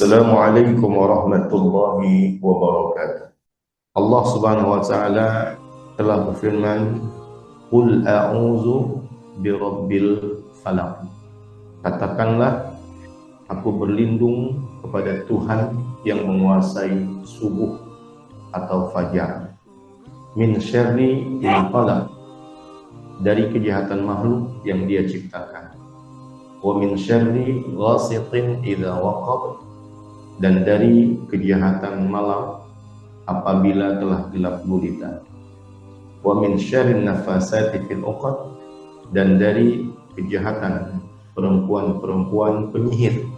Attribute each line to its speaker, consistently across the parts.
Speaker 1: Assalamualaikum warahmatullahi wabarakatuh. Allah Subhanahu wa taala telah berfirman, "Qul a'udzu birabbil falaq." Katakanlah, aku berlindung kepada Tuhan yang menguasai subuh atau fajar. Min syarri falaq, dari kejahatan makhluk yang Dia ciptakan. Wa min syarri ghasiqin idza waqab, dan dari kejahatan malam apabila telah gelap gulita. Wa min syarrin nafasati fil 'uqad, dan dari kejahatan perempuan-perempuan penyihir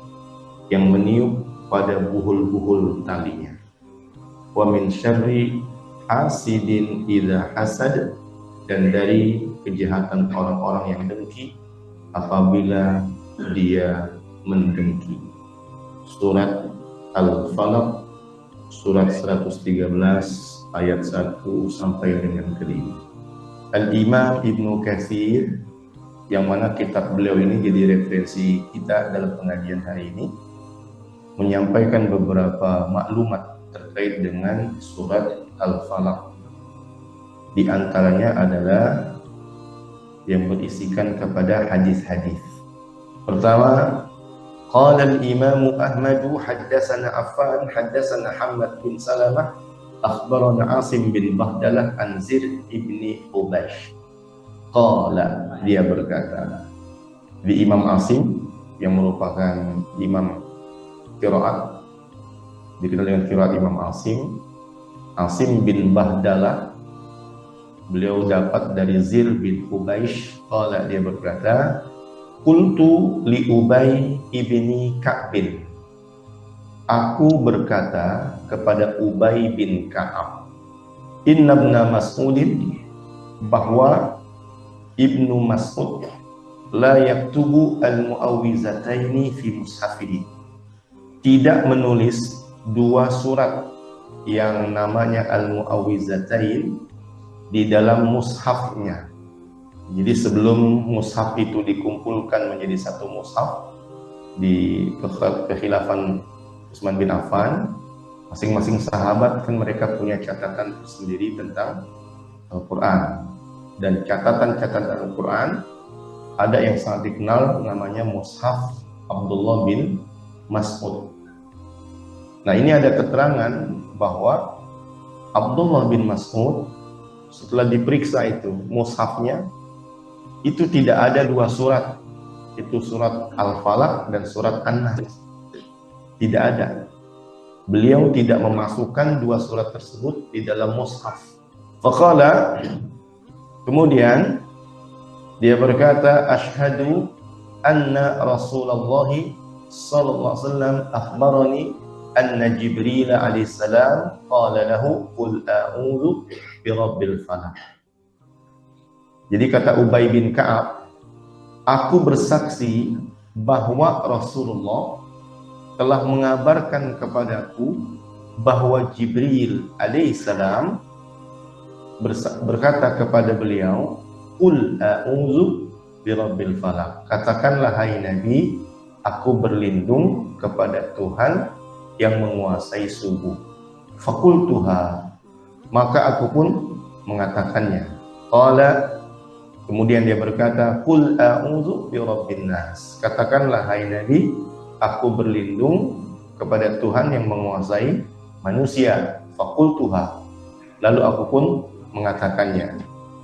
Speaker 1: yang meniup pada buhul-buhul talinya. Wa min syarri hasidin idza hasad, dan dari kejahatan orang-orang yang dengki apabila dia mendengki. Surat Al-Falaq, surat 113 ayat 1 sampai dengan kelima. Al-Imam Ibnu Katsir, yang mana kitab beliau ini jadi referensi kita dalam pengajian hari ini, menyampaikan beberapa maklumat terkait dengan surat Al-Falaq. Di antaranya adalah yang berisikan kepada hadis-hadis. Pertama, qala al-Imam Ahmad haddatsana Affan haddatsana Hammad bin Salamah akhbarana Asim bin Bahdalah an Zir ibni Ubaysh. Qala, dia berkata, di Imam Asim yang merupakan imam qiraat, dikenal dengan qiraat Imam Asim, Asim bin Bahdalah, beliau dapat dari Zir bin Ubaysh. Qala, dia berkata, qultu li Ubay ibni Ka'bin, aku berkata kepada Ubay bin Ka'ab, inna ibna Mas'udin, bahwa Ibnu Mas'ud la yaktubu al-mu'awwizataini fi mushafihi, tidak menulis dua surat yang namanya al-mu'awwizatain di dalam mushafnya. Jadi sebelum mushaf itu dikumpulkan menjadi satu mushaf di kekhilafan Utsman bin Affan, masing-masing sahabat kan mereka punya catatan tersendiri tentang Al-Quran. Dan catatan-catatan Al-Quran ada yang sangat dikenal namanya mushaf Abdullah bin Mas'ud. Nah, ini ada keterangan bahwa Abdullah bin Mas'ud setelah diperiksa itu mushafnya itu tidak ada dua surat, itu surat Al-Falaq dan surat An-Nas, tidak ada. Beliau tidak memasukkan dua surat tersebut di dalam mushaf. Faqala, kemudian dia berkata, asyhadu anna Rasulullah sallallahu alaihi wasallam akhbarani anna Jibril alaihi salam qala lahu qul a'udzu birabbil falaq. Jadi kata Ubay bin Ka'ab, aku bersaksi bahwa Rasulullah telah mengabarkan kepadaku bahwa Jibril alaihissalam berkata kepada beliau, qul a'udzu birabbil falaq, katakanlah hai Nabi, aku berlindung kepada Tuhan yang menguasai subuh. Faqultuha, maka aku pun mengatakannya. Qala, kemudian dia berkata, qul a'udzu birabbin nas, katakanlah hai Nabi, aku berlindung kepada Tuhan yang menguasai manusia. Faqultuha, lalu aku pun mengatakannya.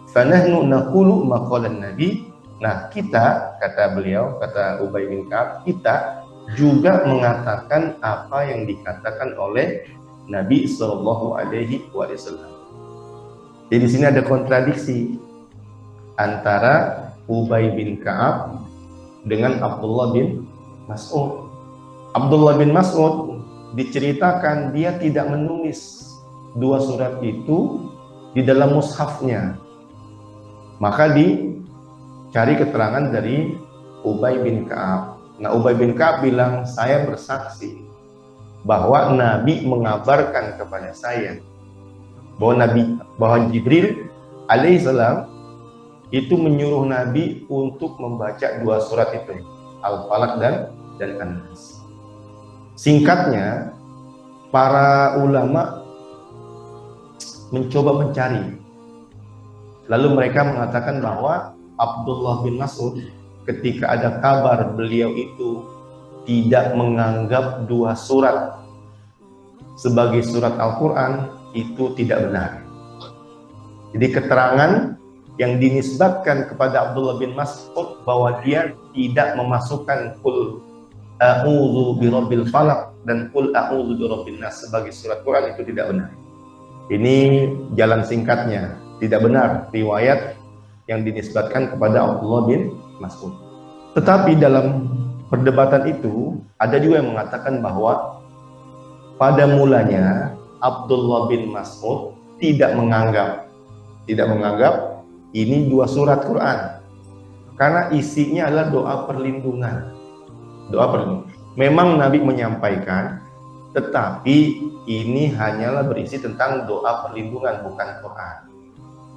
Speaker 1: Fanahnu naqulu maqalan Nabi, nah kita, kata beliau, kata Ubay bin Ka'ab, kita juga mengatakan apa yang dikatakan oleh Nabi sallallahu alaihi wasallam. Jadi di sini ada kontradiksi antara Ubay bin Ka'ab dengan Abdullah bin Mas'ud. Abdullah bin Mas'ud diceritakan dia tidak menulis dua surat itu di dalam mushafnya. Maka dicari keterangan dari Ubay bin Ka'ab. Nah, Ubay bin Ka'ab bilang, saya bersaksi bahwa Nabi mengabarkan kepada saya bahwa Jibril alaihissalam itu menyuruh Nabi untuk membaca dua surat itu, Al-Falaq dan An-Nas. Singkatnya, para ulama mencoba mencari. Lalu mereka mengatakan bahwa Abdullah bin Mas'ud ketika ada kabar beliau itu tidak menganggap 2 surat sebagai surat Al-Quran, itu tidak benar. Jadi keterangan yang dinisbatkan kepada Abdullah bin Mas'ud bahwa dia tidak memasukkan Qul a'udzu birabbil falaq dan Qul a'udzu birabbin nas sebagai surat Quran itu tidak benar. Ini jalan singkatnya, tidak benar riwayat yang dinisbatkan kepada Abdullah bin Mas'ud. Tetapi dalam perdebatan itu ada juga yang mengatakan bahwa pada mulanya Abdullah bin Mas'ud tidak menganggap ini 2 surat Quran, karena isinya adalah doa perlindungan. Memang Nabi menyampaikan, tetapi ini hanyalah berisi tentang doa perlindungan, bukan Quran.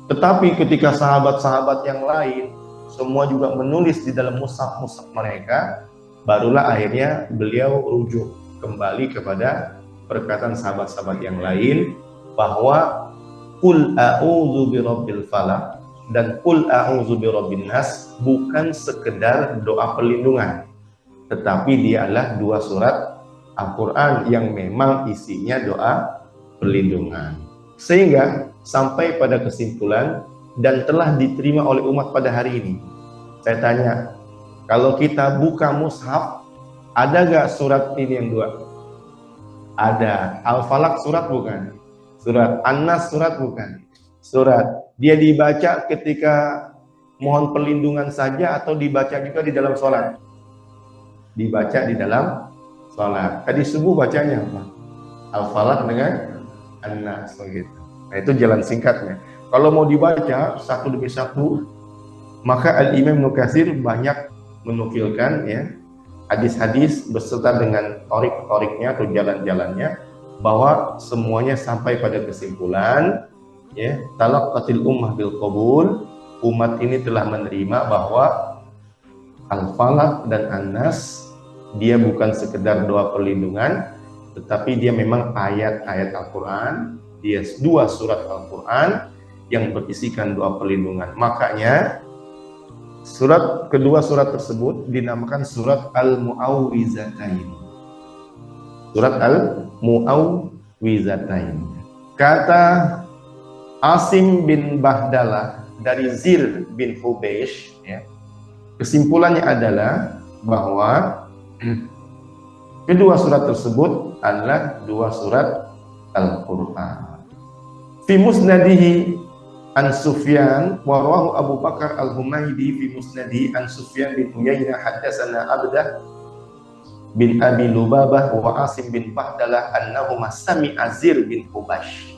Speaker 1: Tetapi ketika sahabat-sahabat yang lain semua juga menulis di dalam mushaf-mushaf mereka, barulah akhirnya beliau rujuk kembali kepada perkataan sahabat-sahabat yang lain bahwa Qul a'udzu birabbil falaq dan Qul a'udzu birabbin nas bukan sekedar doa perlindungan, tetapi dia adalah 2 surat Al-Quran yang memang isinya doa perlindungan. Sehingga sampai pada kesimpulan dan telah diterima oleh umat pada hari ini. Saya tanya, kalau kita buka mushaf, ada gak surat ini yang 2? Ada. Al-Falaq surat bukan? Surat. An-Nas surat bukan? Surat. Dia dibaca ketika mohon perlindungan saja atau dibaca juga di dalam sholat? Dibaca di dalam sholat. Tadi subuh bacanya apa? Al-Falaq dengan An-Nas begitu. Nah, itu jalan singkatnya. Kalau mau dibaca satu demi satu, maka Al-Imam Ibnu Katsir banyak menukilkan ya hadis-hadis beserta dengan torik-toriknya atau jalan-jalannya, bahwa semuanya sampai pada kesimpulan ya talaqqatil ummah bil qabul, umat ini telah menerima bahwa Al-Falaq dan An-Nas dia bukan sekedar doa perlindungan, tetapi dia memang ayat-ayat Al-Quran, dia 2 surat Al-Quran yang berisikan doa perlindungan. Makanya kedua surat tersebut dinamakan surat Al-Mu'awwizatain. Surat Al-Mu'awwizatain. Kata Asim bin Bahdalah dari Zir bin Hubeish ya, kesimpulannya adalah bahwa kedua surat tersebut adalah 2 surat Al-Quran. Fi musnadihi an Sufyan wa rawahu Abu Bakar al-Humaydi fi musnadihi an Sufyan bin Uyainah haddatsana Abdah bin Abi Lubabah wa Asim bin Bahdalah annahuma sami'a Zir bin Hubash.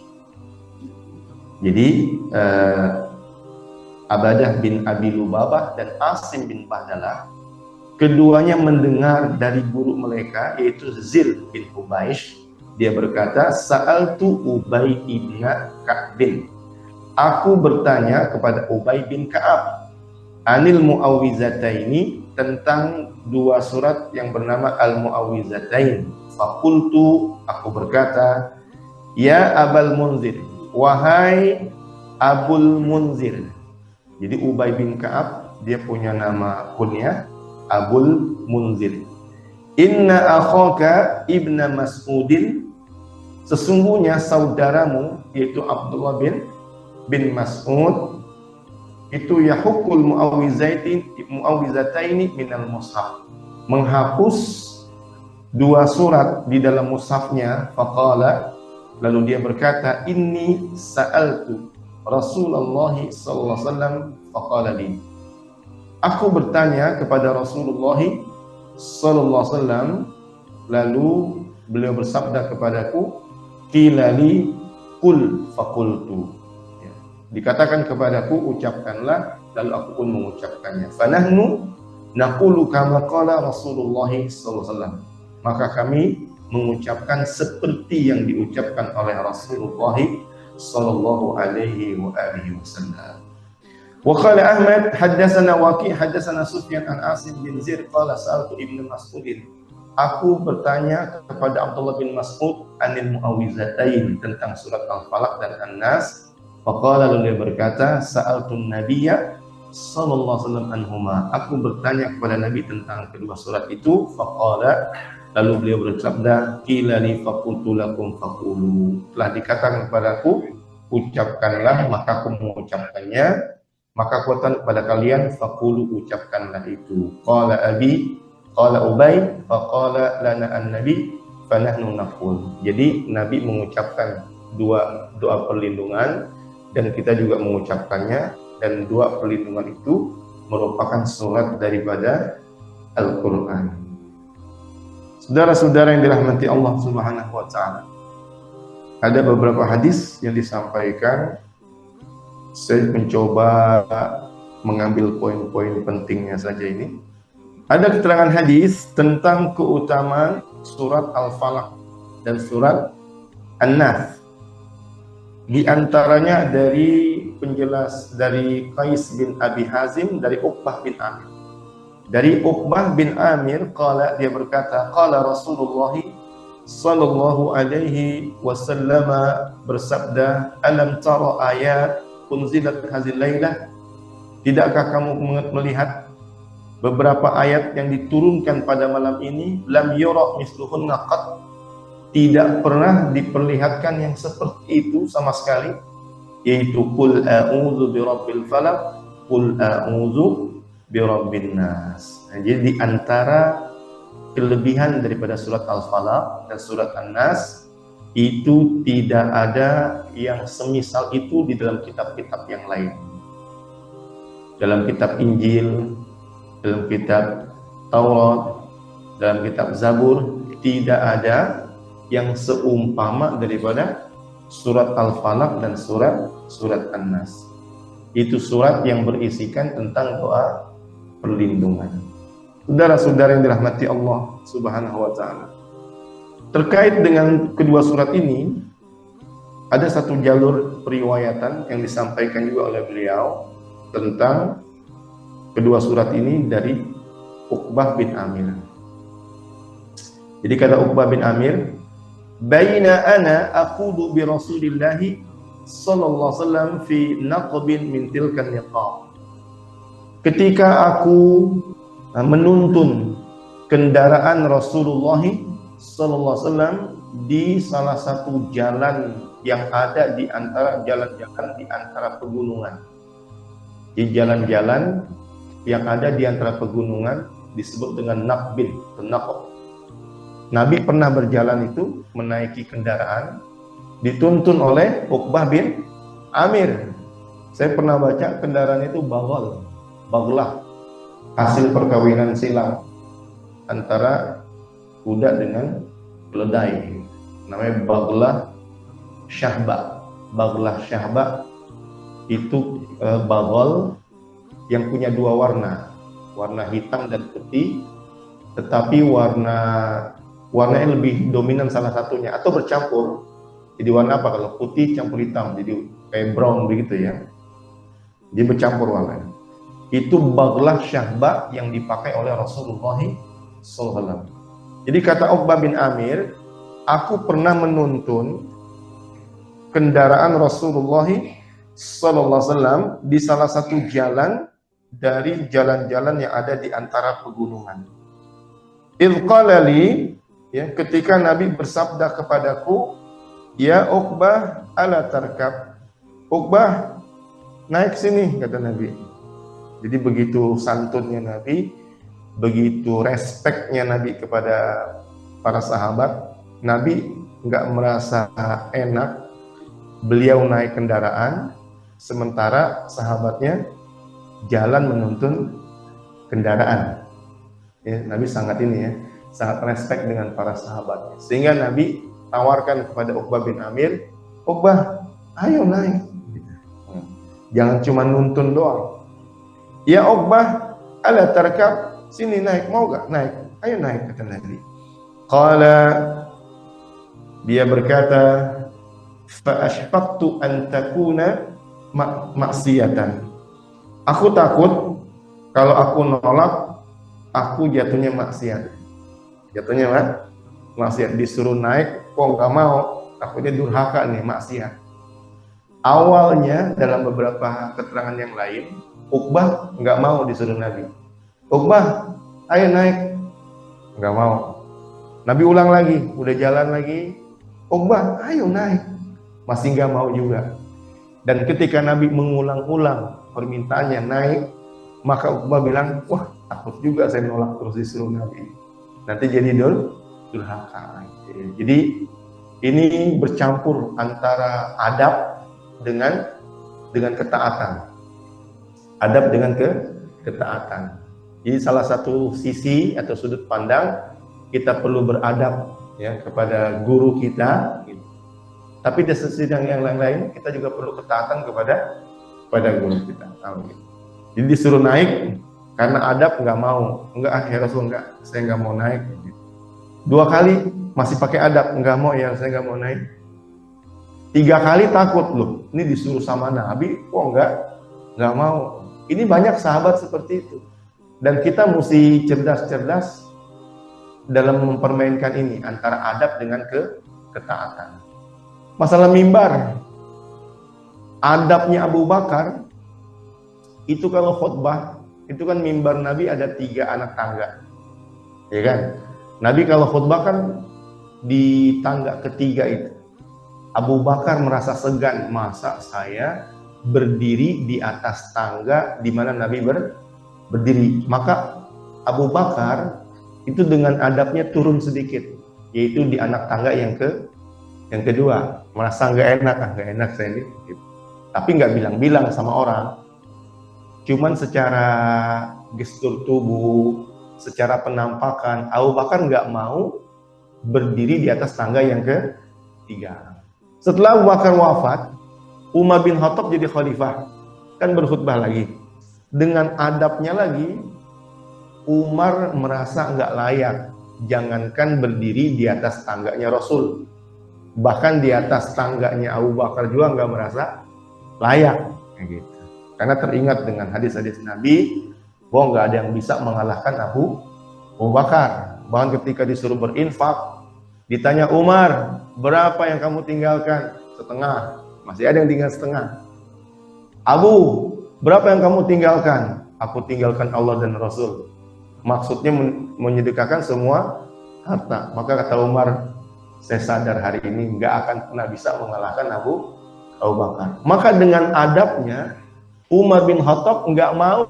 Speaker 1: Jadi Abadah bin Abi Lubabah dan Asim bin Bahdalah keduanya mendengar dari guru mereka yaitu Zir bin Hubaish. Dia berkata, Sa'altu Ubay ibn Ka'bin. Aku bertanya kepada Ubay bin Ka'ab Anil Mu'awwizataini, tentang 2 surat yang bernama Al-Mu'awwizatain. Fakultu, aku berkata, Ya Abul Munzir, wahai Abul Munzir. Jadi Ubay bin Ka'ab dia punya nama kunyah Abul Munzir. Inna akhaka ibna Mas'udin, sesungguhnya saudaramu yaitu Abdullah bin Mas'ud itu yahukul mu'awwizataini minal mushaf, menghapus 2 surat di dalam mushafnya. Faqala, lalu dia berkata, inni sa'altu Rasulullah sallallahu alaihi wasallam faqala li, aku bertanya kepada Rasulullah sallallahu alaihi wasallam, lalu beliau bersabda kepadaku, qilali qul faqultu, ya, dikatakan kepadaku ucapkanlah, lalu aku pun mengucapkannya. Fanahnu naqulu kama qala Rasulullah sallallahu alaihi wasallam, maka kami mengucapkan seperti yang diucapkan oleh Rasulullah sallallahu alaihi wasallam. Wa qala Ahmad haddatsana Waqi' haddatsana Sufyan an Asim bin Zir qala sa'altu Ibnu Mas'udin aku bertanya kepada Abdullah bin Mas'ud anil mu'awizatain, tentang surat Al-Falaq dan An-Nas. Faqala, lalu dia berkata, sa'altun nabiyya sallallahu alaihi wasallam anhuma, aku bertanya kepada Nabi tentang kedua surat itu. Faqala, lalu beliau bersabda, qila li faqultu lakum faqulu, telah dikatakan kepadaku, ucapkanlah, maka aku mengucapkannya, maka aku katakan kepada kalian, faqulu, ucapkanlah itu. Qala abi, qala Ubay, faqala lana an-nabi fanahnu naqul. Jadi Nabi mengucapkan dua doa perlindungan dan kita juga mengucapkannya, dan doa perlindungan itu merupakan surat daripada Al-Qur'an. Saudara-saudara yang dirahmati Allah Subhanahu wa taala, ada beberapa hadis yang disampaikan. Saya mencoba mengambil poin-poin pentingnya saja ini. Ada keterangan hadis tentang keutamaan surat Al-Falaq dan surat An-Nas. Di antaranya dari penjelas dari Qais bin Abi Hazim dari Uqbah bin Amir. Dari Uqbah bin Amir, qala, dia berkata, qala Rasulullah sallallahu alaihi wasallam bersabda, alam tara ayat unzilat hazil lailah, tidakkah kamu melihat beberapa ayat yang diturunkan pada malam ini, lam yura misluhunna qat, tidak pernah diperlihatkan yang seperti itu sama sekali, yaitu qul a'udzu birabbil falaq, qul a'udzu birabbin nas. Nah, jadi di antara kelebihan daripada surat Al-Falaq dan surat An-Nas, itu tidak ada yang semisal itu di dalam kitab-kitab yang lain. Dalam kitab Injil, dalam kitab Taurat, dalam kitab Zabur, tidak ada yang seumpama daripada surat Al-Falaq dan surat An-Nas. Itu surat yang berisikan tentang doa perlindungan. Saudara-saudara yang dirahmati Allah Subhanahu wa taala, terkait dengan kedua surat ini, ada satu jalur periwayatan yang disampaikan juga oleh beliau tentang kedua surat ini dari Uqbah bin Amir. Jadi kata Uqbah bin Amir, baina ana aqudu bi Rasulillah sallallahu alaihi wasallam fi naqbin min tilkan niqab. Ketika aku menuntun kendaraan Rasulullah sallallahu alaihi wasallam di salah satu jalan yang ada di antara jalan-jalan di antara pegunungan. Di jalan-jalan yang ada di antara pegunungan disebut dengan naqbin, naqab. Nabi pernah berjalan itu menaiki kendaraan dituntun oleh Uqbah bin Amir. Saya pernah baca kendaraan itu baglah, hasil perkawinan silang antara kuda dengan keledai. Namanya baglah syahba. Baglah syahba itu bagol yang punya dua warna, warna hitam dan putih, tetapi warnanya lebih dominan salah satunya atau bercampur. Jadi warna apa? Kalau putih campur hitam, jadi kayak brown begitu ya. Dia bercampur warna. Itu baglah syahba yang dipakai oleh Rasulullah SAW. Jadi kata Uqbah bin Amir, aku pernah menuntun kendaraan Rasulullah SAW di salah satu jalan dari jalan-jalan yang ada di antara pegunungan. Idh qala li, ya, ketika Nabi bersabda kepadaku, ya Uqbah ala tarkab, Uqbah naik sini, kata Nabi. Jadi begitu santunnya Nabi, begitu respeknya Nabi kepada para sahabat. Nabi nggak merasa enak beliau naik kendaraan sementara sahabatnya jalan menuntun kendaraan. Ya, Nabi sangat sangat respect dengan para sahabatnya. Sehingga Nabi tawarkan kepada Uqbah bin Amir, Uqbah, ayo naik. Jangan cuma nuntun doang. Ya Uqbah, ala tarkab, sini naik, mau gak naik? Ayo naik, kata Nabi. Qala, dia berkata, fa ashfaqtu an takuna maksiatan. Aku takut kalau aku nolak, aku jatuhnya maksiat. Jatuhnya mah maksiat, disuruh naik kok nggak mau, takutnya durhaka nih, maksiat. Awalnya dalam beberapa keterangan yang lain, Uqbah nggak mau disuruh Nabi. Uqbah, ayo naik, nggak mau. Nabi ulang lagi, udah jalan lagi, Uqbah, ayo naik, masih nggak mau juga. Dan ketika Nabi mengulang-ulang permintaannya naik, maka Uqbah bilang, wah takut juga saya nolak terus disuruh Nabi, nanti jadi durhaka. Jadi ini bercampur antara adab dengan ketaatan. Adab dengan ketaatan. Jadi salah satu sisi atau sudut pandang, kita perlu beradab ya kepada guru kita. Gitu. Tapi di sisi yang lain, kita juga perlu ketaatan kepada guru kita. Gitu. Jadi disuruh naik karena adab nggak mau, enggak ya Rasul, enggak, saya nggak mau naik. Gitu. 2 kali masih pakai adab, nggak mau ya, saya nggak mau naik. 3 kali takut, loh ini disuruh sama Nabi kok nggak mau. Ini banyak sahabat seperti itu, dan kita mesti cerdas dalam mempermainkan ini antara adab dengan ketaatan. Masalah mimbar, adabnya Abu Bakar itu kalau khutbah itu kan mimbar Nabi ada 3 anak tangga, ya kan? Nabi kalau khutbah kan di tangga ketiga itu. Abu Bakar merasa segan, masa saya berdiri di atas tangga di mana Nabi berdiri. Maka Abu Bakar itu dengan adabnya turun sedikit, yaitu di anak tangga yang kedua. Merasa nggak enak saya ini. Tapi nggak bilang-bilang sama orang. Cuman secara gestur tubuh, secara penampakan, Abu Bakar nggak mau berdiri di atas tangga yang ketiga. Setelah Abu Bakar wafat, Umar bin Khattab jadi khalifah, kan berkhutbah lagi. Dengan adabnya lagi, Umar merasa nggak layak, jangankan berdiri di atas tangganya Rasul, bahkan di atas tangganya Abu Bakar juga nggak merasa layak, kayak gitu. Karena teringat dengan hadis-hadis Nabi bahwa nggak ada yang bisa mengalahkan Abu Bakar. Bahkan ketika disuruh berinfak, ditanya Umar, berapa yang kamu tinggalkan? Setengah. Masih ada yang tinggal setengah. Abu, berapa yang kamu tinggalkan? Aku tinggalkan Allah dan Rasul. Maksudnya menyedekahkan semua harta. Maka kata Umar, saya sadar hari ini nggak akan pernah bisa mengalahkan Abu Bakar. Maka dengan adabnya, Umar bin Khattab nggak mau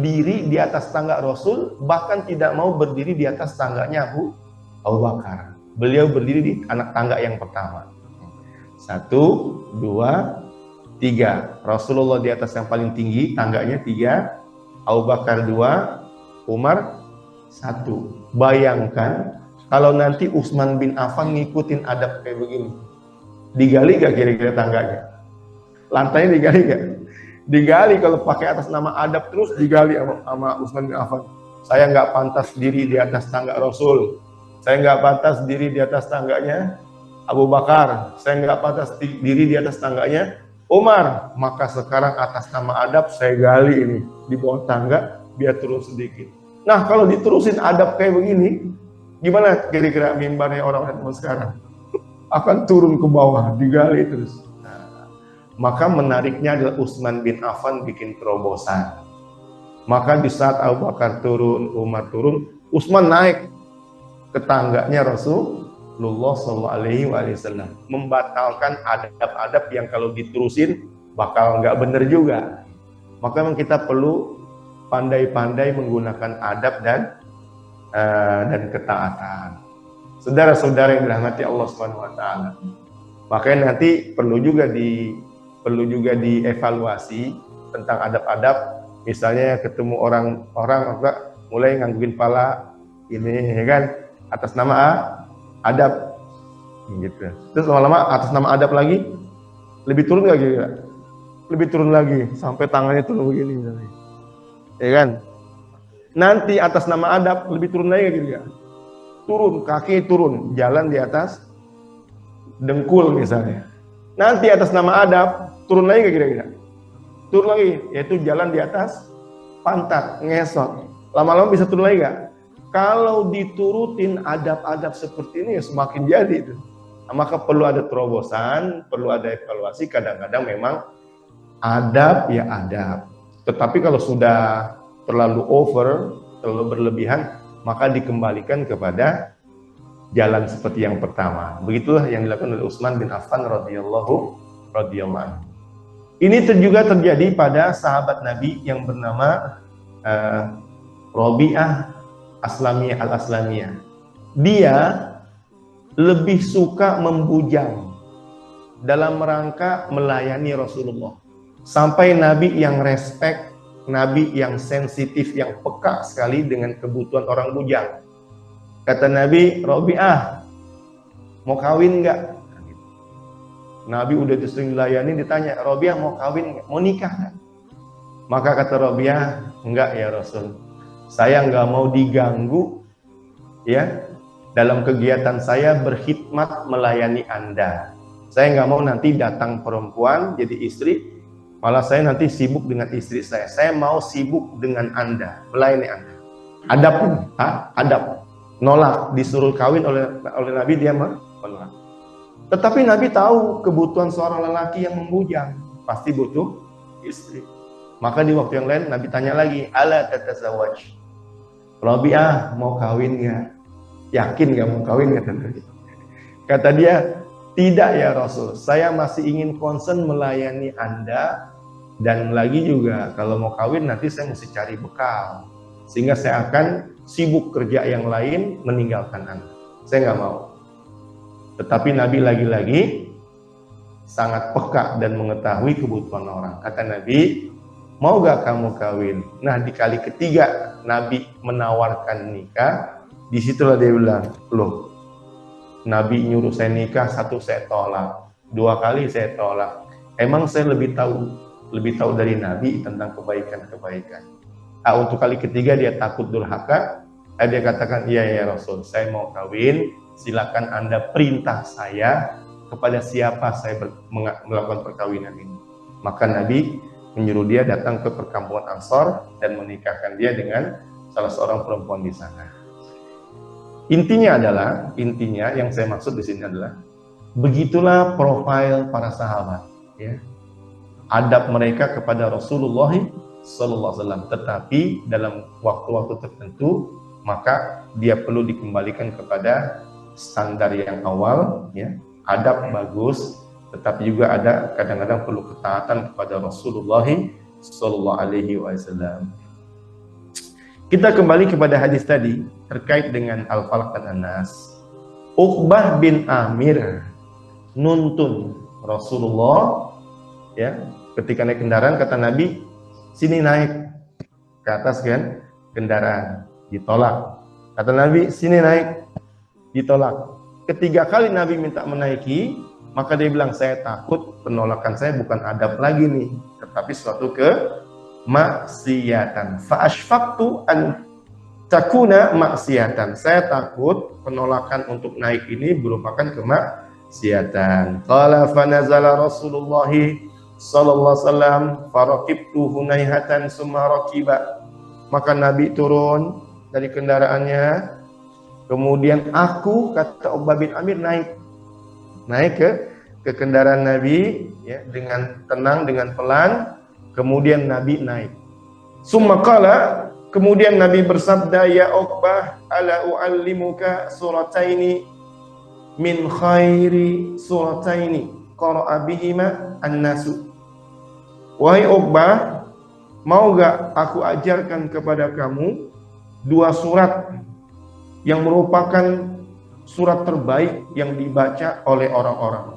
Speaker 1: diri di atas tangga Rasul, bahkan tidak mau berdiri di atas tangganya Abu Bakar. Beliau berdiri di anak tangga yang pertama. 1, 2, 3. Rasulullah di atas yang paling tinggi, tangganya 3. Abu Bakar 2, Umar 1. Bayangkan kalau nanti Utsman bin Affan ngikutin adab kayak begini. Digali gak kira-kira tangganya? Lantainya digali gak? Digali. Kalau pakai atas nama adab terus digali sama Utsman bin Affan. Saya nggak pantas diri di atas tangga Rasul. Saya nggak pantas diri di atas tangganya Abu Bakar. Saya nggak pantas diri di atas tangganya Umar. Maka sekarang atas nama adab saya gali ini di bawah tangga biar turun sedikit. Nah kalau diterusin adab kayak begini, gimana kira-kira mimbarnya orang-orang zaman sekarang? Akan turun ke bawah, digali terus. Nah, maka menariknya adalah Utsman bin Affan bikin terobosan. Maka di saat Abu Bakar turun, Umar turun, Utsman naik ke tangganya Rasulullah SAW, membatalkan adab-adab yang kalau diterusin bakal nggak bener juga. Maka memang kita perlu pandai-pandai menggunakan adab dan ketaatan. Saudara-saudara yang dirahmati Allah SWT, makanya nanti perlu juga dievaluasi tentang adab-adab. Misalnya ketemu orang mulai ngangguin pala ini, ya kan, atas nama adab, gitu. Terus lama-lama atas nama adab lagi, lebih turun nggak kira-kira? Lebih turun lagi sampai tangannya turun begini, misalnya. Ya kan? Nanti atas nama adab lebih turun lagi kira-kira? Turun, kaki turun, jalan di atas dengkul misalnya. Nanti atas nama adab turun lagi nggak kira-kira? Turun lagi, yaitu jalan di atas pantat, ngesot. Lama-lama bisa turun lagi nggak? Kalau diturutin adab-adab seperti ini ya semakin jadi itu. Nah, maka perlu ada terobosan, perlu ada evaluasi. Kadang-kadang memang adab ya adab. Tetapi kalau sudah terlalu over, terlalu berlebihan, maka dikembalikan kepada jalan seperti yang pertama. Begitulah yang dilakukan oleh Utsman bin Affan radhiyallahu anhu. Ini juga terjadi pada sahabat Nabi yang bernama Rabi'ah Aslamiyah al-Aslamiyah. Dia lebih suka membujang dalam rangka melayani Rasulullah. Sampai Nabi yang respect, Nabi yang sensitif, yang peka sekali dengan kebutuhan orang bujang. Kata Nabi, Rabi'ah, mau kawin nggak? Nabi udah sering dilayani, ditanya, Rabi'ah mau kawin nggak? Mau nikah nggak? Maka kata Rabi'ah, enggak ya Rasul. Saya nggak mau diganggu ya dalam kegiatan saya berkhidmat melayani Anda. Saya nggak mau nanti datang perempuan jadi istri, malah saya nanti sibuk dengan istri saya. Saya mau sibuk dengan Anda, melayani Anda. Adab, adab. Nolak, disuruh kawin oleh Nabi, dia menolak. Tetapi Nabi tahu kebutuhan seorang lelaki yang membujang, pasti butuh istri. Maka di waktu yang lain Nabi tanya lagi, ala tatazawwaj. Rabi'ah mau kawin nggak? Yakin nggak mau kawin kata Nabi? Kata dia, tidak ya Rasul. Saya masih ingin concern melayani Anda, dan lagi juga kalau mau kawin nanti saya mesti cari bekal, sehingga saya akan sibuk kerja yang lain meninggalkan Anda. Saya nggak mau. Tetapi Nabi lagi-lagi sangat peka dan mengetahui kebutuhan orang. Kata Nabi, mau gak kamu kawin? Nah, di kali ketiga Nabi menawarkan nikah, disitulah dia bilang, loh, Nabi nyuruh saya nikah, satu saya tolak, dua kali saya tolak. Emang saya lebih tahu dari Nabi tentang kebaikan-kebaikan. Untuk kali ketiga dia takut durhaka, dia katakan, iya ya Rasul, saya mau kawin, silakan Anda perintah saya kepada siapa saya melakukan perkawinan ini. Maka Nabi menyuruh dia datang ke perkampungan Ansor dan menikahkan dia dengan salah seorang perempuan di sana. Intinya yang saya maksud di sini adalah begitulah profil para sahabat, ya. Adab mereka kepada Rasulullah SAW, tetapi dalam waktu-waktu tertentu maka dia perlu dikembalikan kepada standar yang awal, ya. Adab bagus, tetapi juga ada kadang-kadang perlu ketaatan kepada Rasulullah SAW. Kita kembali kepada hadis tadi terkait dengan Al-Falaq dan An-Nas. Uqbah bin Amir nuntun Rasulullah, ya, ketika naik kendaraan, kata Nabi, sini naik ke atas kan kendaraan, ditolak. Kata Nabi, sini naik, ditolak. Ketiga kali Nabi minta menaiki, maka dia bilang, saya takut penolakan saya bukan adab lagi nih, tetapi suatu kemaksiatan. Fa ashfaqtu an takuna maksiatan. Saya takut penolakan untuk naik ini merupakan kemaksiatan. Qala fa nazala Rasulullah sallallahu alaihi wasallam faraqibtu hunaihatan summa raqiba. Maka Nabi turun dari kendaraannya, kemudian aku, kata Uqbah bin Amir, naik ke kendaraan Nabi, ya, dengan tenang, dengan pelan. Kemudian Nabi naik. Summa qala, kemudian Nabi bersabda, ya Uqbah, ala uallimuka surataini min khairi surataini qara'a bihima an-nasu. Wahai Uqbah, mau gak aku ajarkan kepada kamu dua surat yang merupakan surat terbaik yang dibaca oleh orang-orang.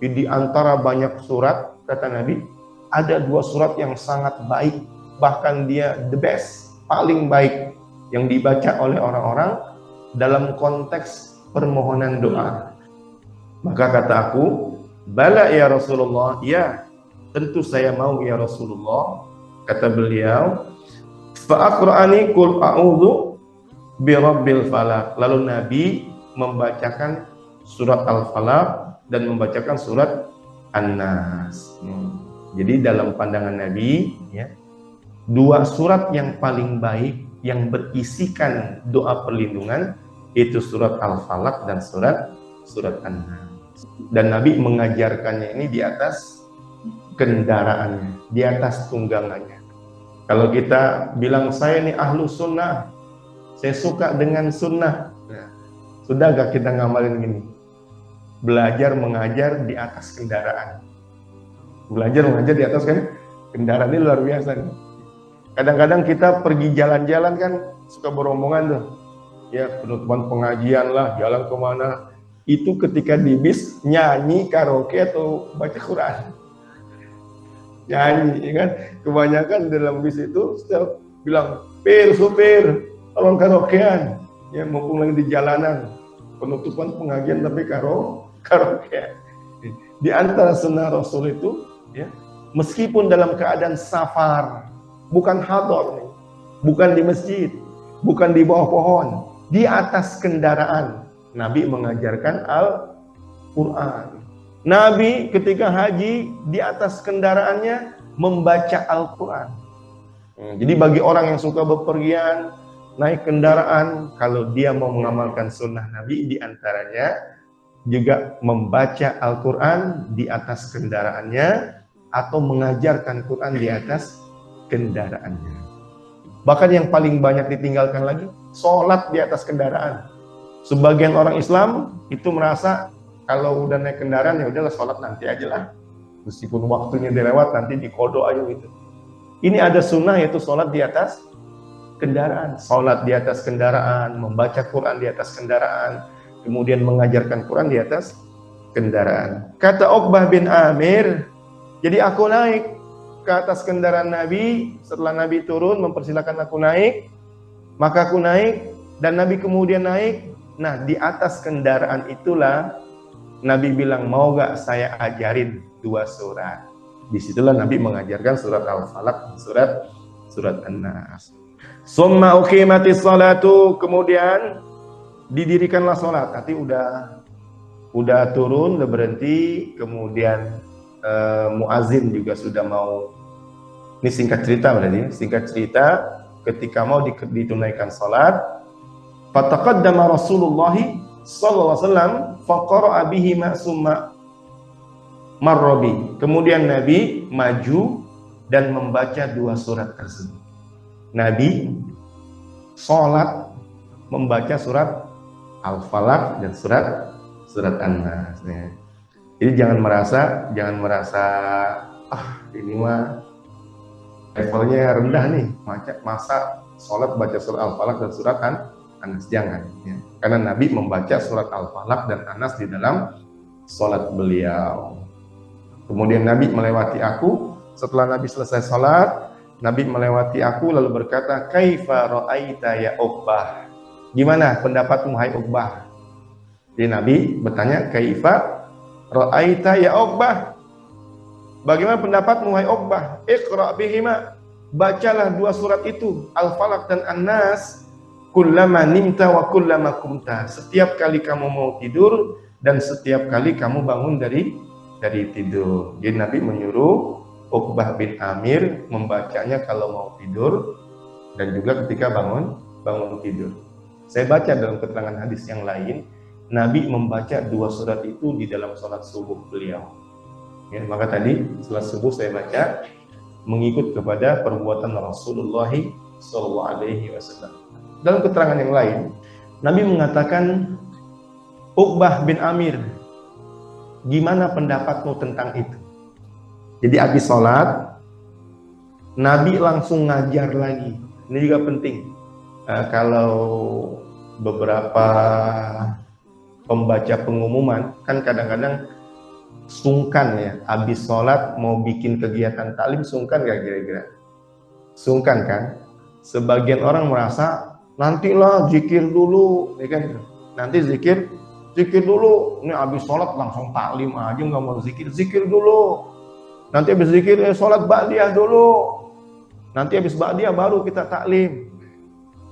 Speaker 1: Di antara banyak surat, kata Nabi, ada dua surat yang sangat baik, bahkan dia the best, paling baik yang dibaca oleh orang-orang dalam konteks permohonan doa. Maka kata aku, bala ya Rasulullah, ya tentu saya mau ya Rasulullah. Kata beliau, fa aqra'ani qul a'udzu birabbil falaq. Lalu Nabi membacakan surat Al-Falaq dan membacakan surat An-Nas. Jadi dalam pandangan Nabi, ya, dua surat yang paling baik yang berisikan doa perlindungan, itu surat Al-Falaq dan surat An-Nas. Dan Nabi mengajarkannya ini di atas kendaraannya, di atas tunggangannya. Kalau kita bilang saya ini ahlu sunnah, saya suka dengan sunnah, nah, sudah gak kita ngamalin gini? Belajar mengajar di atas kendaraan. Belajar mengajar di atas kan kendaraan, ini luar biasa nih. Kadang-kadang kita pergi jalan-jalan kan suka berombongan tuh, ya penutupan pengajian lah, jalan kemana, itu ketika di bis nyanyi karaoke atau baca Quran, nyanyi kan. Kebanyakan dalam bis itu setiap bilang, supir tolong karaokean, ya mumpung lagi di jalanan, penutupan pengajian tapi karaoke. Di antara sunnah Rasul itu, ya meskipun dalam keadaan safar, bukan hadar, bukan di masjid, bukan di bawah pohon, di atas kendaraan, Nabi mengajarkan Al-Quran. Nabi ketika haji di atas kendaraannya membaca Al-Quran. Jadi bagi orang yang suka bepergian, naik kendaraan, kalau dia mau mengamalkan sunnah Nabi, di antaranya juga membaca Al-Quran di atas kendaraannya, atau mengajarkan Quran di atas kendaraannya. Bahkan yang paling banyak ditinggalkan lagi, sholat di atas kendaraan. Sebagian orang Islam itu merasa kalau udah naik kendaraan ya udahlah sholat nanti aja lah, meskipun waktunya dilewat nanti dikodok aja gitu. Ini ada sunnah, yaitu sholat di atas kendaraan. Sholat di atas kendaraan, membaca Quran di atas kendaraan, kemudian mengajarkan Quran di atas kendaraan. Kata Uqbah bin Amir, jadi aku naik ke atas kendaraan Nabi, setelah Nabi turun mempersilakan aku naik, maka aku naik dan Nabi kemudian naik. Nah, di atas kendaraan itulah Nabi bilang, mau gak saya ajarin 2 surat. Disitulah Nabi mengajarkan surat Al-Falaq, surat An-Nas. Summa uqimatis salatu, kemudian didirikanlah sholat. Nanti udah turun, udah berhenti, kemudian muazin juga sudah mau. Ini singkat cerita berarti, singkat cerita ketika mau ditunaikan salat, fataqaddama Rasulullah sallallahu alaihi wasallam faqara'a bihi ma summa marrabi. Kemudian Nabi maju dan membaca 2 surat tersebut. Nabi salat membaca surat Al-Falaq dan surat An-Nas. Jadi jangan merasa ini mah levelnya rendah nih, masa sholat baca surat Al-Falaq dan surat An-Nas, jangan ya. Karena Nabi membaca surat Al-Falaq dan An-Nas di dalam sholat beliau. Kemudian Nabi melewati aku, setelah Nabi selesai sholat, Nabi melewati aku lalu berkata, kaifa ra'aita ya Uqbah, gimana pendapatmu hai Uqbah? Jadi Nabi bertanya, kaifa ra'aita ya Uqbah, bagaimana pendapatmu hai Uqbah? Iqra' bihima, bacalah 2 surat itu, Al-Falaq dan An-Nas, kullama nimta wa kullama kumta, setiap kali kamu mau tidur dan setiap kali kamu bangun dari tidur. Jadi Nabi menyuruh Uqbah bin Amir membacanya kalau mau tidur dan juga ketika bangun tidur. Saya baca dalam keterangan hadis yang lain, Nabi membaca 2 surat itu di dalam sholat subuh beliau. Ya, maka tadi setelah subuh saya baca mengikut kepada perbuatan Rasulullah SAW. Dalam keterangan yang lain, Nabi mengatakan, Uqbah bin Amir, gimana pendapatmu tentang itu? Jadi habis sholat, Nabi langsung ngajar lagi. Ini juga penting. Kalau beberapa pembaca pengumuman kan kadang-kadang sungkan ya, habis sholat mau bikin kegiatan taklim, sungkan gak kira-kira? Sungkan kan? Sebagian orang merasa nantilah zikir dulu, ya kan? Nanti zikir dulu. Ini habis sholat langsung taklim aja, nggak mau zikir dulu. Nanti habis zikir sholat ba'diyah dulu. Nanti habis ba'diyah baru kita taklim.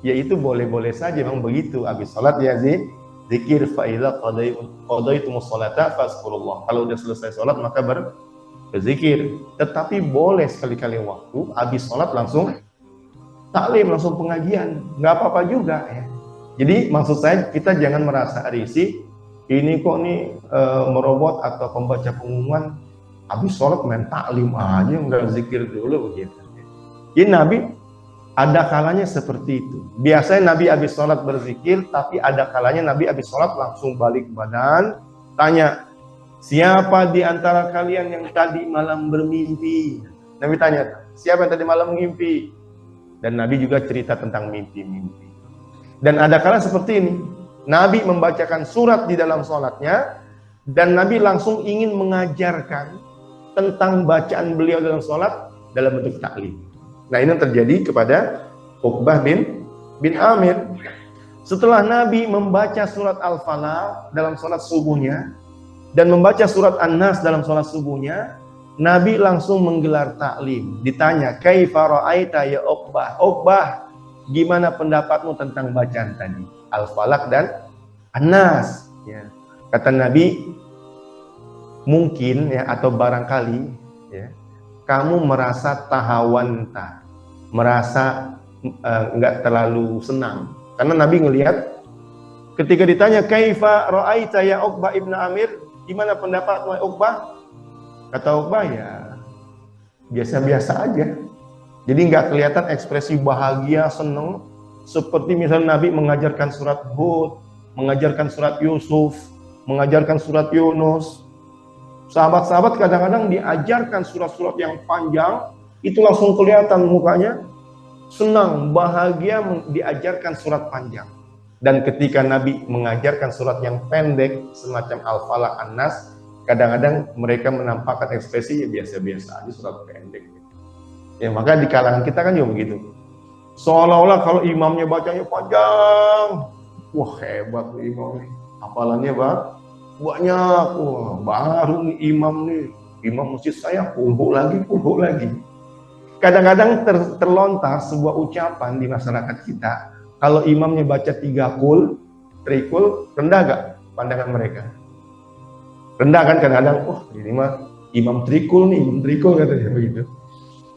Speaker 1: Ya itu boleh-boleh saja, memang begitu. Habis sholat ya zikir, fa'idha qadaytumus sholata fazkurullah. Kalau udah selesai sholat maka berzikir. Tetapi boleh sekali-kali waktu habis sholat langsung taklim, langsung pengajian, nggak apa-apa juga ya. Jadi maksud saya kita jangan merasa risih, ini kok nih merobot atau pembaca pengumuman habis sholat main taklim aja, nggak zikir dulu begitu. Ini Nabi ada kalanya seperti itu. Biasanya Nabi habis sholat berzikir, tapi ada kalanya Nabi habis sholat langsung balik badan, tanya, siapa di antara kalian yang tadi malam bermimpi? Nabi tanya, siapa yang tadi malam mimpi? Dan Nabi juga cerita tentang mimpi-mimpi. Dan ada kala seperti ini, Nabi membacakan surat di dalam sholatnya, dan Nabi langsung ingin mengajarkan tentang bacaan beliau dalam sholat dalam bentuk taklim. Nah ini yang terjadi kepada Uqbah bin Amir. Setelah Nabi membaca surat Al-Falaq dalam sholat subuhnya, dan membaca surat An-Nas dalam sholat subuhnya, Nabi langsung menggelar taklim. Ditanya, kaifa ra'aita ya Uqbah? Uqbah, gimana pendapatmu tentang bacaan tadi? Al-Falaq dan An-Nas. Ya. Kata Nabi, mungkin ya atau barangkali ya, kamu merasa tahawanta, merasa enggak terlalu senang. Karena Nabi ngelihat ketika ditanya, kaifa ra'aita ya Uqbah ibn Amir? Gimana pendapatmu Uqbah? Kata Uqbah, ya biasa-biasa aja. Jadi nggak kelihatan ekspresi bahagia, senang. Seperti misalnya Nabi mengajarkan surat Hud, mengajarkan surat Yusuf, mengajarkan surat Yunus. Sahabat-sahabat kadang-kadang diajarkan surat-surat yang panjang, itu langsung kelihatan mukanya senang, bahagia diajarkan surat panjang. Dan ketika Nabi mengajarkan surat yang pendek, semacam Al-Falaq, An-Nas, kadang-kadang mereka menampakkan ekspresi ya biasa-biasa aja, surat pendek. Ya maka di kalangan kita kan juga begitu. Seolah-olah kalau imamnya bacanya panjang, wah hebat nih imam nih, hafalannya banyak, wah baru nih imam masjid saya kumpul lagi. Kadang-kadang terlontar sebuah ucapan di masyarakat kita, kalau imamnya baca 3 kul, trikul, rendah gak pandangan mereka? Rendah kan kadang-kadang, ini mah imam trikul katanya begitu.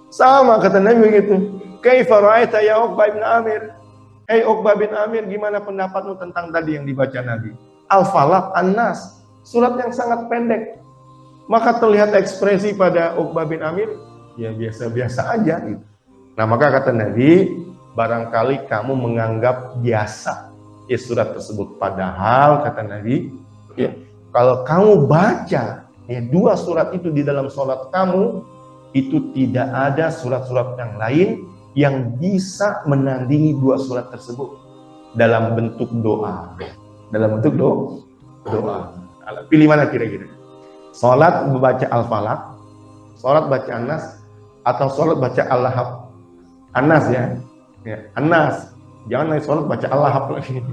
Speaker 1: Sama kata Nabi begitu. Kaifa ra'aita ya Uqbah bin Amir? Hei Uqbah bin Amir, gimana pendapatmu tentang tadi yang dibaca Nabi? Al-Falaq, An-Nas, surat yang sangat pendek. Maka terlihat ekspresi pada Uqbah bin Amir, ya biasa-biasa aja gitu. Nah maka kata Nabi, barangkali kamu menganggap biasa ya surat tersebut. Padahal kata Nabi, ya, kalau kamu baca ya 2 surat itu di dalam sholat kamu, itu tidak ada surat-surat yang lain yang bisa menandingi 2 surat tersebut dalam bentuk doa. Dalam bentuk doa. Pilih mana kira-kira? Sholat baca Al-Falaq, sholat baca An-Nas, atau sholat baca Al-Lahab? An-Nas ya. An-Nas. Jangan lagi sholat baca Al-Lahab lagi.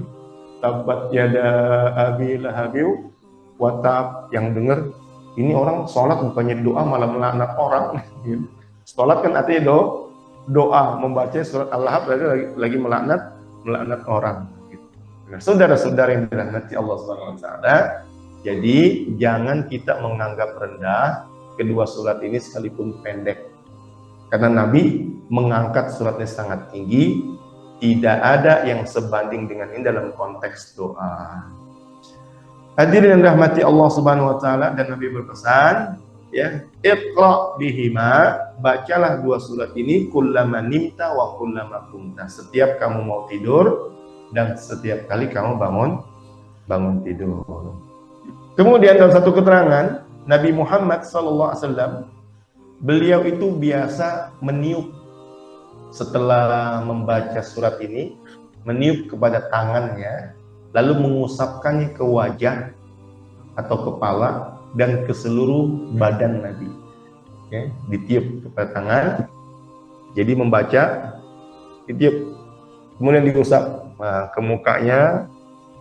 Speaker 1: Tabat yada abi lahabiu watab, yang dengar ini orang sholat bukannya doa malah melaknat orang. Sholat kan artinya doa, membaca surat Al-Lahab lagi melaknat orang. Nah, saudara-saudara yang dirahmati Allah SWT, jadi jangan kita menganggap rendah kedua surat ini sekalipun pendek. Karena Nabi mengangkat suratnya sangat tinggi, tidak ada yang sebanding dengan ini dalam konteks doa. Hadirin yang rahmati Allah Subhanahu wa taala, dan Nabi berpesan, ya, iqra bihima, bacalah 2 surat ini kullama nimta wa kullama qumta, setiap kamu mau tidur dan setiap kali kamu bangun tidur. Kemudian dalam satu keterangan, Nabi Muhammad SAW, beliau itu biasa meniup setelah membaca surat ini, meniup kepada tangannya, lalu mengusapkannya ke wajah atau kepala dan ke seluruh badan Nabi. Ya, ditiup kepada tangan, jadi membaca, ditiup, kemudian diusap ke mukanya,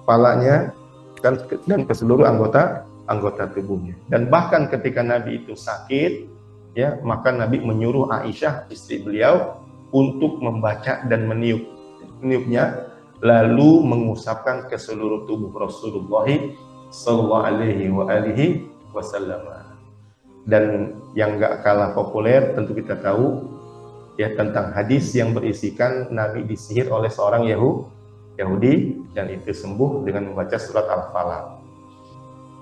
Speaker 1: kepalanya, dan ke seluruh anggota tubuhnya. Dan bahkan ketika Nabi itu sakit, ya, maka Nabi menyuruh Aisyah, istri beliau, untuk membaca dan meniupnya, lalu mengusapkan ke seluruh tubuh Rasulullah sallallahu alaihi wasallam. Dan yang gak kalah populer, tentu kita tahu, ya tentang hadis yang berisikan Nabi disihir oleh seorang Yahudi dan itu sembuh dengan membaca surat Al-Falaq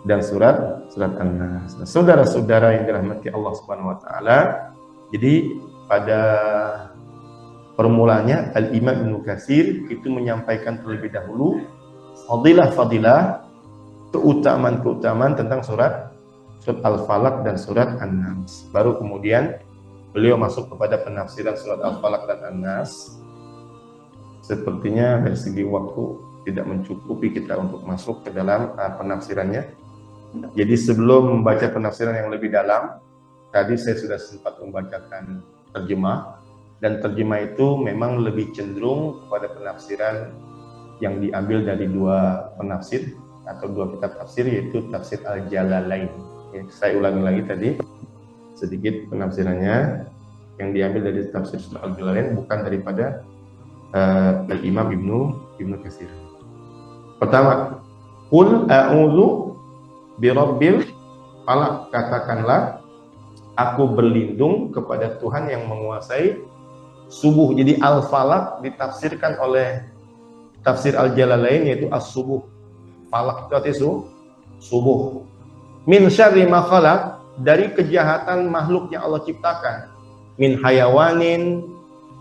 Speaker 1: dan surat An-Nas. Saudara-saudara yang dirahmati Allah Subhanahu wa taala, jadi pada permulanya Al-Imam Ibnu Katsir itu menyampaikan terlebih dahulu fadilah keutamaan tentang surat Al-Falaq dan surat An-Nas. Baru kemudian beliau masuk kepada penafsiran surat Al-Falaq dan An-Nas. Sepertinya dari segi waktu tidak mencukupi kita untuk masuk ke dalam penafsirannya. Jadi sebelum membaca penafsiran yang lebih dalam, tadi saya sudah sempat membacakan terjemah, dan terjemah itu memang lebih cenderung kepada penafsiran yang diambil dari dua penafsir atau dua kitab tafsir, yaitu tafsir Al-Jalalain. Ya, saya ulangi lagi tadi sedikit penafsirannya yang diambil dari tafsir Al-Jalalain, bukan daripada Al-Imam Ibnu Katsir. Pertama, qul a'udzu birabbil falaq, katakanlah aku berlindung kepada Tuhan yang menguasai subuh. Jadi Al-Falaq ditafsirkan oleh tafsir Al-Jalalain yaitu as-subuh. Falaq itu artinya subuh. Min syarri ma khalaq, dari kejahatan makhluk yang Allah ciptakan. Min hayawanin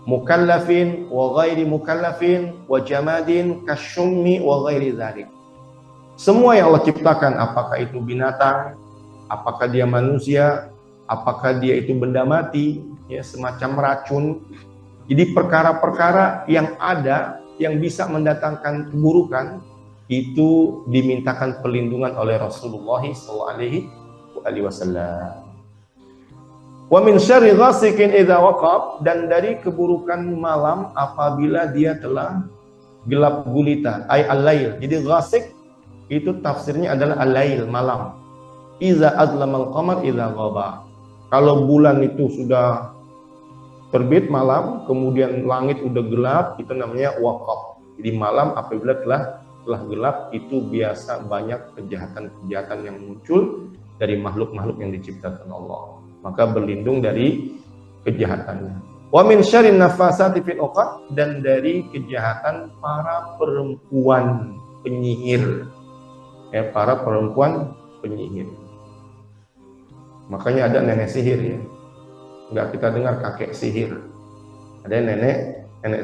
Speaker 1: mukallafin wa ghairi mukallafin wa jamadin kasyummi wa ghairi dzalik. Semua yang Allah ciptakan, apakah itu binatang, apakah dia manusia, apakah dia itu benda mati, ya semacam racun. Jadi perkara-perkara yang ada yang bisa mendatangkan keburukan itu dimintakan perlindungan oleh Rasulullah SAW. Wa min syarri ghasikin idza waqab, dan dari keburukan malam apabila dia telah gelap gulita, ay al-lail. Jadi ghasik itu tafsirnya adalah al-lail, malam. Iza azlamal qamar idza ghaba. Kalau bulan itu sudah terbit malam, kemudian langit udah gelap, itu namanya waqab. Jadi malam apabila telah gelap, itu biasa banyak kejahatan-kejahatan yang muncul dari makhluk-makhluk yang diciptakan Allah. Maka berlindung dari kejahatannya. Wa min syarrin nafasati fil 'uqad, dan dari kejahatan para perempuan penyihir. Ya, para perempuan penyihir. Makanya ada nenek sihir ya. Enggak kita dengar kakek sihir. Ada nenek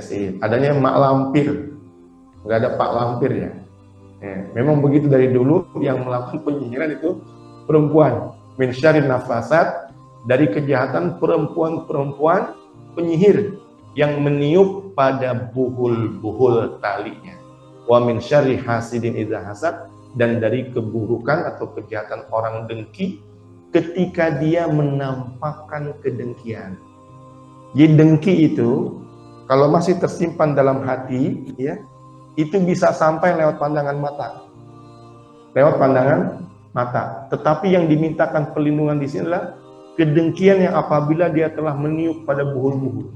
Speaker 1: sihir. Adanya mak lampir. Enggak ada pak lampir ya. Memang begitu dari dulu, yang melakukan penyihiran itu perempuan. Min syarrin nafasat, dari kejahatan perempuan-perempuan penyihir yang meniup pada buhul-buhul talinya. Wa min syarri hasidin idza hasad, dan dari keburukan atau kejahatan orang dengki ketika dia menampakkan kedengkian. Jadi dengki itu kalau masih tersimpan dalam hati, ya, itu bisa sampai lewat pandangan mata. Tetapi yang dimintakan perlindungan di sini adalah kedengkian yang apabila dia telah meniup pada buhul-buhul,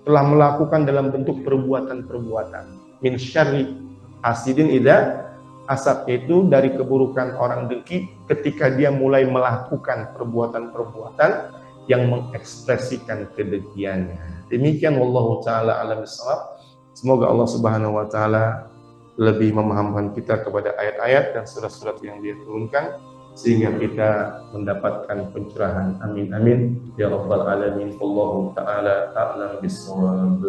Speaker 1: telah melakukan dalam bentuk perbuatan-perbuatan. Min syarri hasidin idza hasad, itu dari keburukan orang dengki ketika dia mulai melakukan perbuatan-perbuatan yang mengekspresikan kedengkiannya. Demikian wallahu taala alam bissawab. Semoga Allah Subhanahu wa taala lebih memahamkan kita kepada ayat-ayat dan surat-surat yang Dia turunkan sehingga kita mendapatkan pencerahan. Amin amin ya rabbal alamin. Wallahu taala a'lam bissawab.